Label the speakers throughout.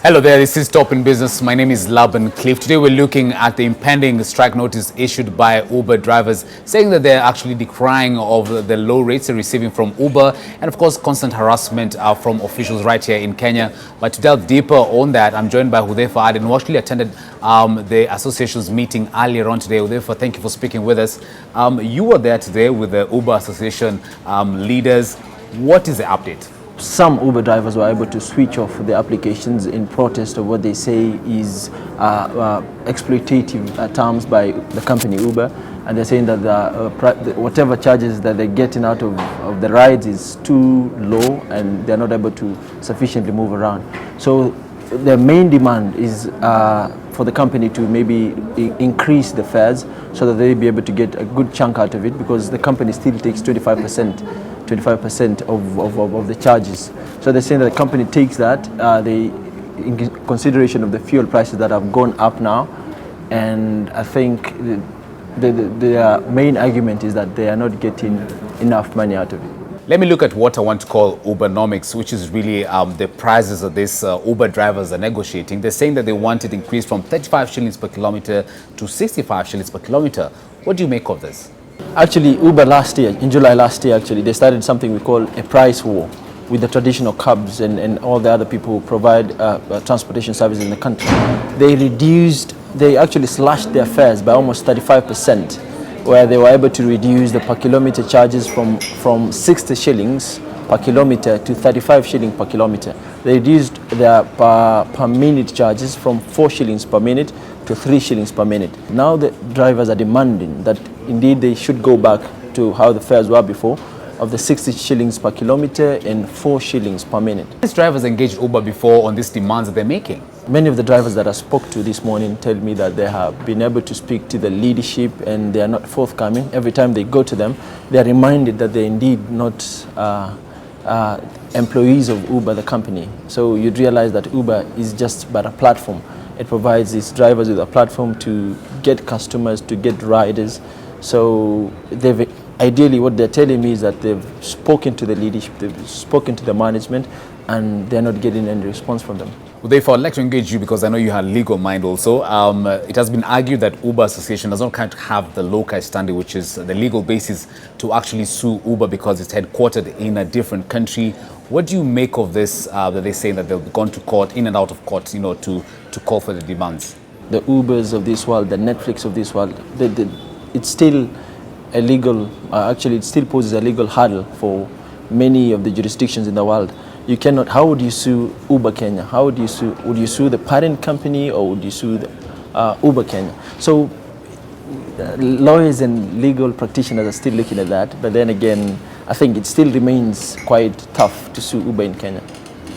Speaker 1: Hello there, this is Top in Business. My name is Laban Cliff. Today we're looking at the impending strike notice issued by Uber drivers, saying that they're actually decrying of the low rates they're receiving from Uber and of course constant harassment from officials right here in Kenya. But to delve deeper on that, I'm joined by Hudheifa Aden, who actually attended the association's meeting earlier on today. Hudheifa, thank you for speaking with us. You were there today with the Uber Association leaders. What is the update?
Speaker 2: Some Uber drivers were able to switch off the applications in protest of what they say is exploitative terms by the company Uber, and they're saying that whatever charges that they're getting out of the rides is too low and they're not able to sufficiently move around. So the main demand is for the company to maybe increase the fares so that they'll be able to get a good chunk out of it, because the company still takes 25% of the charges. So they're saying that the company takes that, in consideration of the fuel prices that have gone up now, and I think the main argument is that they are not getting enough money out of it.
Speaker 1: Let me look at what I want to call Uber Nomex, which is really the prices that these Uber drivers are negotiating. They're saying that they want it increased from 35 shillings per kilometer to 65 shillings per kilometer. What do you make of this?
Speaker 2: Actually, Uber last year, in July last year, actually, they started something we call a price war with the traditional cabs and all the other people who provide transportation services in the country. They actually slashed their fares by almost 35%, where they were able to reduce the per kilometer charges from 60 shillings per kilometer to 35 shillings per kilometer. They reduced their per minute charges from 4 shillings per minute to 3 shillings per minute. Now the drivers are demanding that indeed they should go back to how the fares were before, of the 60 shillings per kilometer and 4 shillings per minute.
Speaker 1: These drivers engaged Uber before on these demands that they're making.
Speaker 2: Many of the drivers that I spoke to this morning tell me that they have been able to speak to the leadership and they are not forthcoming. Every time they go to them, they are reminded that they're indeed not employees of Uber, the company. So you'd realize that Uber is just but a platform. It provides these drivers with a platform to get customers, to get riders. So ideally what they're telling me is that they've spoken to the leadership, they've spoken to the management, and they're not getting any response from them.
Speaker 1: Well, therefore, I'd like to engage you because I know you have legal mind also. It has been argued that Uber Association does not kind of have the locus standi, which is the legal basis to actually sue Uber because it's headquartered in a different country. What do you make of this, that they say that they've gone to court, in and out of court, to call for the demands?
Speaker 2: The Ubers of this world, the Netflix of this world, it's still illegal. Actually, it still poses a legal hurdle for many of the jurisdictions in the world. You cannot. How would you sue Uber Kenya? How would you sue? Would you sue the parent company, or would you sue the, Uber Kenya? So lawyers and legal practitioners are still looking at that. But then again, I think it still remains quite tough to sue Uber in Kenya.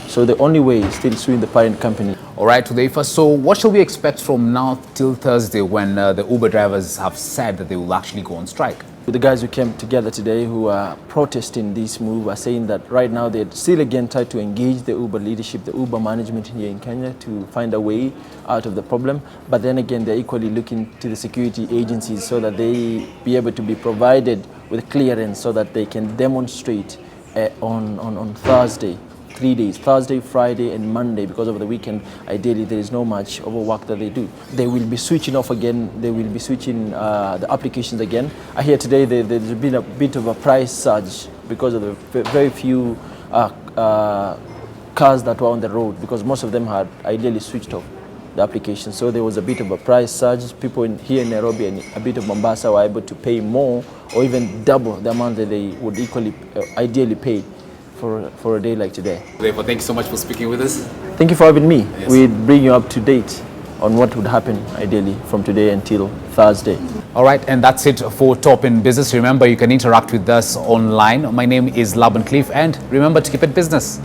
Speaker 2: So the only way is still suing the parent company.
Speaker 1: All right, Hudheifa. So what shall we expect from now till Thursday when the Uber drivers have said that they will actually go on strike?
Speaker 2: The guys who came together today who are protesting this move are saying that right now they're still again trying to engage the Uber leadership, the Uber management here in Kenya to find a way out of the problem. But then again, they're equally looking to the security agencies so that they be able to be provided with clearance so that they can demonstrate on Thursday. 3 days, Thursday, Friday and Monday, because over the weekend ideally there is no much of a work that they do. They will be switching off again, they will be switching the applications again. I hear today there's been a bit of a price surge because of the very few cars that were on the road, because most of them had ideally switched off the application. So there was a bit of a price surge. People here in Nairobi and a bit of Mombasa were able to pay more or even double the amount that they would ideally pay for a day like today.
Speaker 1: Therefore, thank you so much for speaking with us.
Speaker 2: Thank you for having me.
Speaker 1: Yes.
Speaker 2: We'll bring you up to date on what would happen ideally from today until Thursday.
Speaker 1: All right, and that's it for Top in Business. Remember, you can interact with us online. My name is Laban Cliff, and remember to keep it business.